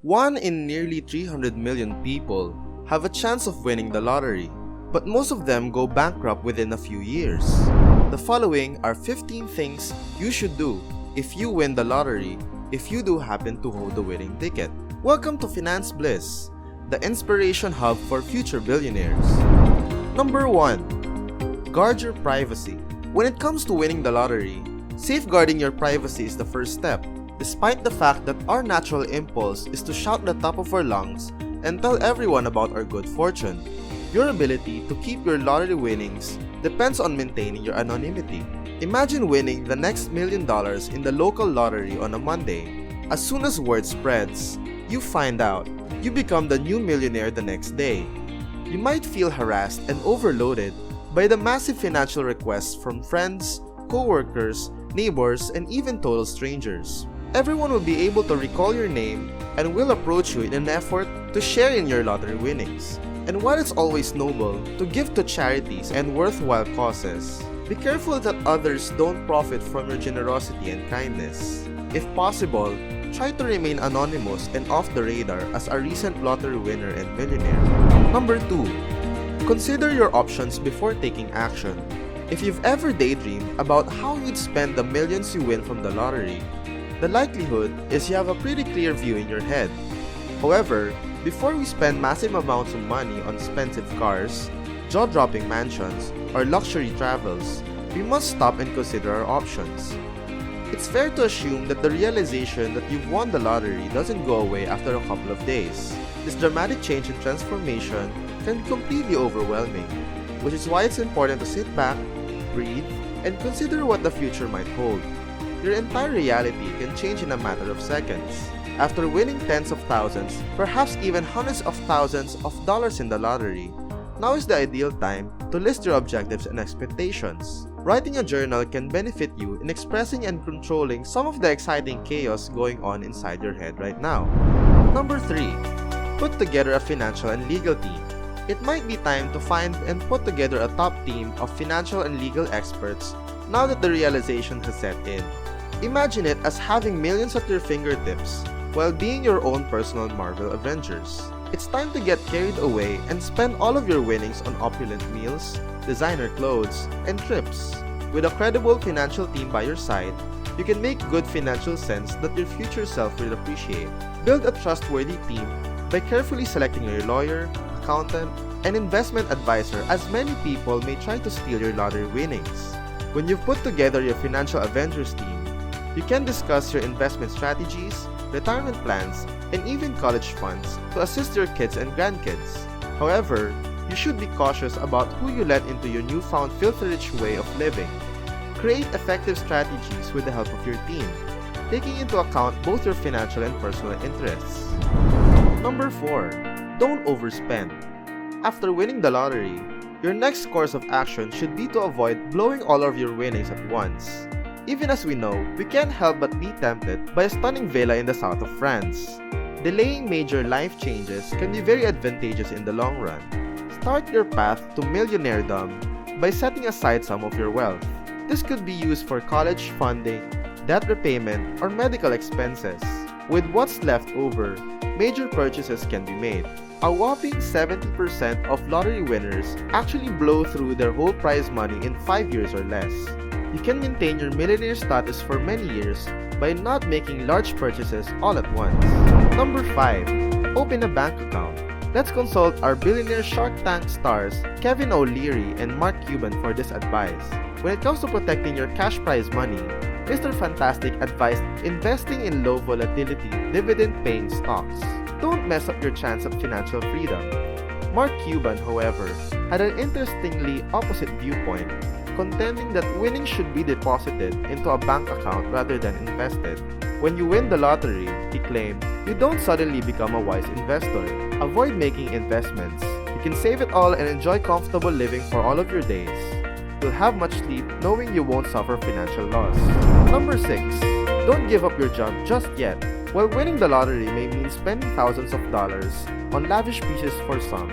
1 in nearly 300 million people have a chance of winning the lottery, but most of them go bankrupt within a few years. The following are 15 things you should do if you win the lottery if you do happen to hold the winning ticket. Welcome to Finance Bliss, the inspiration hub for future billionaires. Number 1. Guard your privacy. When it comes to winning the lottery, safeguarding your privacy is the first step. Despite the fact that our natural impulse is to shout at the top of our lungs and tell everyone about our good fortune, your ability to keep your lottery winnings depends on maintaining your anonymity. Imagine winning the next $1 million in the local lottery on a Monday. As soon as word spreads, you find out, you become the new millionaire the next day. You might feel harassed and overloaded by the massive financial requests from friends, co-workers, neighbors, and even total strangers. Everyone will be able to recall your name and will approach you in an effort to share in your lottery winnings. And while it's always noble to give to charities and worthwhile causes, be careful that others don't profit from your generosity and kindness. If possible, try to remain anonymous and off the radar as a recent lottery winner and millionaire. Number 2. Consider your options before taking action. If you've ever daydreamed about how you'd spend the millions you win from the lottery, the likelihood is you have a pretty clear view in your head. However, before we spend massive amounts of money on expensive cars, jaw-dropping mansions, or luxury travels, we must stop and consider our options. It's fair to assume that the realization that you've won the lottery doesn't go away after a couple of days. This dramatic change and transformation can be completely overwhelming, which is why it's important to sit back, breathe, and consider what the future might hold. Your entire reality can change in a matter of seconds. After winning tens of thousands, perhaps even hundreds of thousands of dollars in the lottery, now is the ideal time to list your objectives and expectations. Writing a journal can benefit you in expressing and controlling some of the exciting chaos going on inside your head right now. Number 3. Put together a financial and legal team. It might be time to find and put together a top team of financial and legal experts now that the realization has set in. Imagine it as having millions at your fingertips while being your own personal Marvel Avengers. It's time to get carried away and spend all of your winnings on opulent meals, designer clothes, and trips. With a credible financial team by your side, you can make good financial sense that your future self will appreciate. Build a trustworthy team by carefully selecting your lawyer, accountant, and investment advisor, as many people may try to steal your lottery winnings. When you've put together your financial Avengers team, you can discuss your investment strategies, retirement plans, and even college funds to assist your kids and grandkids. However, you should be cautious about who you let into your newfound filthy-rich way of living. Create effective strategies with the help of your team, taking into account both your financial and personal interests. Number 4. Don't overspend. After winning the lottery, your next course of action should be to avoid blowing all of your winnings at once. Even as we know, we can't help but be tempted by a stunning villa in the south of France. Delaying major life changes can be very advantageous in the long run. Start your path to millionairedom by setting aside some of your wealth. This could be used for college funding, debt repayment, or medical expenses. With what's left over, major purchases can be made. A whopping 70% of lottery winners actually blow through their whole prize money in 5 years or less. You can maintain your millionaire status for many years by not making large purchases all at once. Number 5. Open a bank account. Let's consult our billionaire Shark Tank stars Kevin O'Leary and Mark Cuban for this advice. When it comes to protecting your cash prize money, Mr. Fantastic advised investing in low volatility, dividend-paying stocks. Don't mess up your chance of financial freedom. Mark Cuban, however, had an interestingly opposite viewpoint, contending that winnings should be deposited into a bank account rather than invested. When you win the lottery, he claimed, you don't suddenly become a wise investor. Avoid making investments. You can save it all and enjoy comfortable living for all of your days. You'll have much sleep knowing you won't suffer financial loss. Number 6. Don't give up your job just yet. While winning the lottery may mean spending thousands of dollars on lavish pieces for some,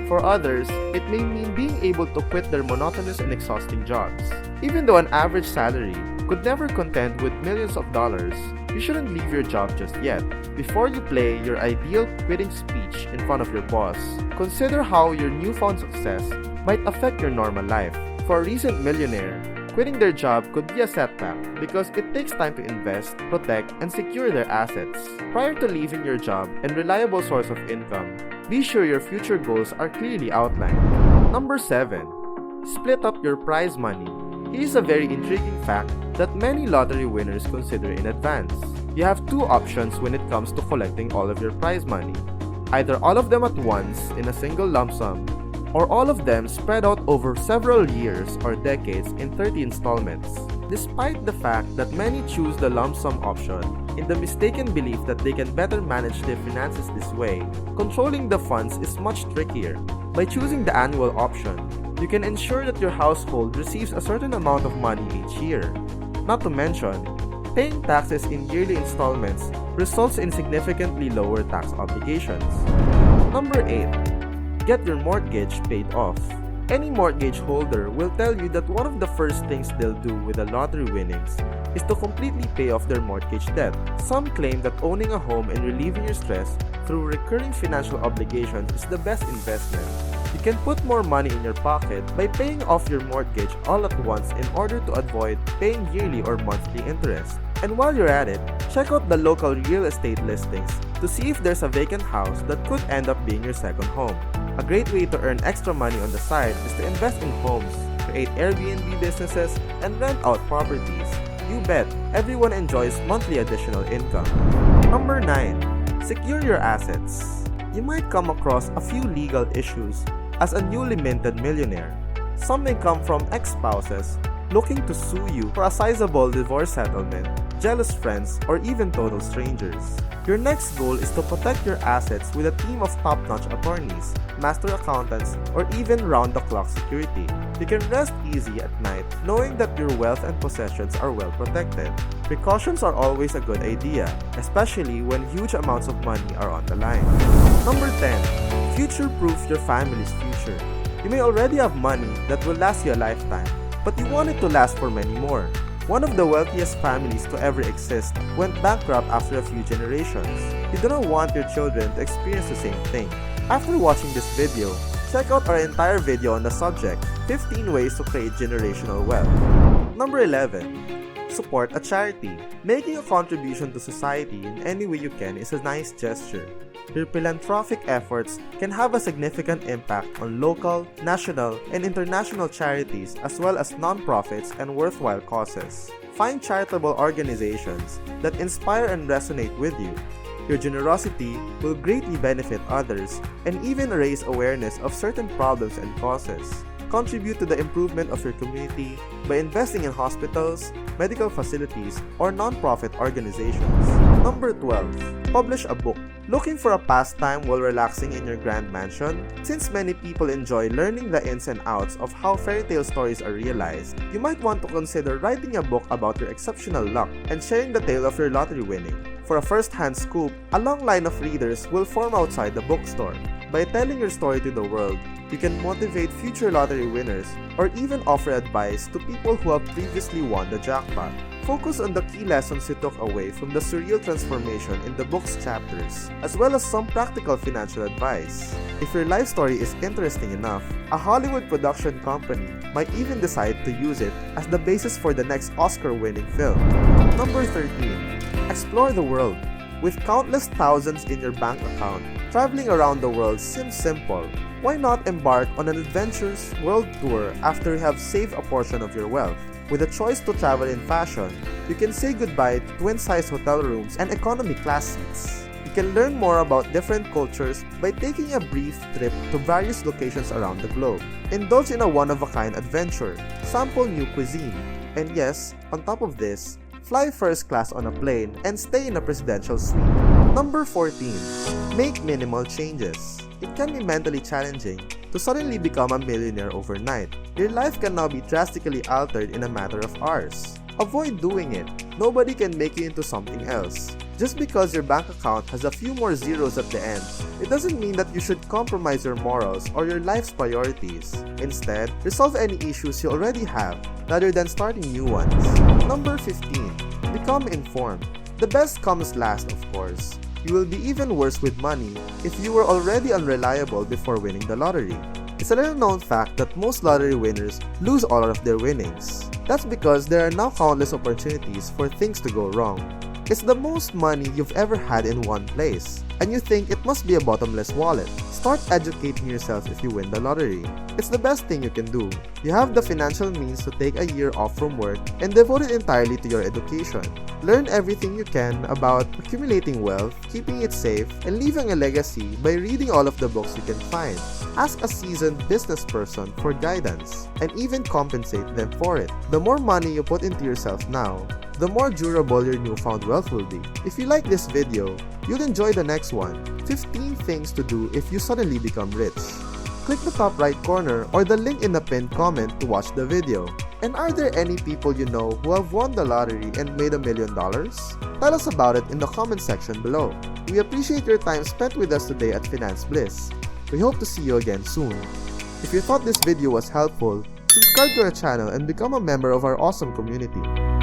for others, it may mean being able to quit their monotonous and exhausting jobs. Even though an average salary could never contend with millions of dollars, you shouldn't leave your job just yet. Before you play your ideal quitting speech in front of your boss, consider how your newfound success might affect your normal life. For a recent millionaire, quitting their job could be a setback because it takes time to invest, protect, and secure their assets. Prior to leaving your job and reliable source of income, be sure your future goals are clearly outlined. Number 7. Split up your prize money. Here's a very intriguing fact that many lottery winners consider in advance. You have two options when it comes to collecting all of your prize money. Either all of them at once in a single lump sum, or all of them spread out over several years or decades in 30 installments. Despite the fact that many choose the lump sum option in the mistaken belief that they can better manage their finances this way, controlling the funds is much trickier. By choosing the annual option, you can ensure that your household receives a certain amount of money each year. Not to mention, paying taxes in yearly installments results in significantly lower tax obligations. Number 8. Get your mortgage paid off. Any mortgage holder will tell you that one of the first things they'll do with the lottery winnings is to completely pay off their mortgage debt. Some claim that owning a home and relieving your stress through recurring financial obligations is the best investment. You can put more money in your pocket by paying off your mortgage all at once in order to avoid paying yearly or monthly interest. And while you're at it, check out the local real estate listings to see if there's a vacant house that could end up being your second home. A great way to earn extra money on the side is to invest in homes, create Airbnb businesses, and rent out properties. You bet, everyone enjoys monthly additional income. Number 9. Secure your assets. You might come across a few legal issues as a newly minted millionaire. Some may come from ex-spouses looking to sue you for a sizable divorce settlement, jealous friends, or even total strangers. Your next goal is to protect your assets with a team of top-notch attorneys, master accountants, or even round-the-clock security. You can rest easy at night knowing that your wealth and possessions are well protected. Precautions are always a good idea, especially when huge amounts of money are on the line. Number 10. Future-proof your family's future. You may already have money that will last you a lifetime, but you want it to last for many more. One of the wealthiest families to ever exist went bankrupt after a few generations. You do not want your children to experience the same thing. After watching this video, check out our entire video on the subject, 15 ways to create generational wealth. Number 11. Support a charity. Making a contribution to society in any way you can is a nice gesture. Your philanthropic efforts can have a significant impact on local, national, and international charities as well as non-profits and worthwhile causes. Find charitable organizations that inspire and resonate with you. Your generosity will greatly benefit others and even raise awareness of certain problems and causes. Contribute to the improvement of your community by investing in hospitals, medical facilities, or non-profit organizations. Number 12. Publish a book. Looking for a pastime while relaxing in your grand mansion? Since many people enjoy learning the ins and outs of how fairy tale stories are realized, you might want to consider writing a book about your exceptional luck and sharing the tale of your lottery winning. For a first-hand scoop, a long line of readers will form outside the bookstore. By telling your story to the world, you can motivate future lottery winners or even offer advice to people who have previously won the jackpot. Focus on the key lessons you took away from the surreal transformation in the book's chapters, as well as some practical financial advice. If your life story is interesting enough, a Hollywood production company might even decide to use it as the basis for the next Oscar-winning film. Number 13. Explore the world. With countless thousands in your bank account, traveling around the world seems simple. Why not embark on an adventurous world tour after you have saved a portion of your wealth? With a choice to travel in fashion, you can say goodbye to twin-size hotel rooms and economy class seats. You can learn more about different cultures by taking a brief trip to various locations around the globe. Indulge in a one-of-a-kind adventure, sample new cuisine, and yes, on top of this, fly first class on a plane and stay in a presidential suite. Number 14. Make minimal changes. It can be mentally challenging to suddenly become a millionaire overnight. Your life can now be drastically altered in a matter of hours. Avoid doing it. Nobody can make you into something else. Just because your bank account has a few more zeros at the end, it doesn't mean that you should compromise your morals or your life's priorities. Instead, resolve any issues you already have rather than starting new ones. Number 15. Become informed. The best comes last, of course. You will be even worse with money if you were already unreliable before winning the lottery. It's a little known fact that most lottery winners lose all of their winnings. That's because there are now countless opportunities for things to go wrong. It's the most money you've ever had in one place, and you think it must be a bottomless wallet. Start educating yourself if you win the lottery. It's the best thing you can do. You have the financial means to take a year off from work and devote it entirely to your education. Learn everything you can about accumulating wealth, keeping it safe, and leaving a legacy by reading all of the books you can find. Ask a seasoned business person for guidance, and even compensate them for it. The more money you put into yourself now, the more durable your newfound wealth will be. If you like this video, you'll enjoy the next one, 15 things to do if you suddenly become rich. Click the top right corner or the link in the pinned comment to watch the video. And are there any people you know who have won the lottery and made $1 million? Tell us about it in the comment section below. We appreciate your time spent with us today at Finance Bliss. We hope to see you again soon. If you thought this video was helpful, subscribe to our channel and become a member of our awesome community.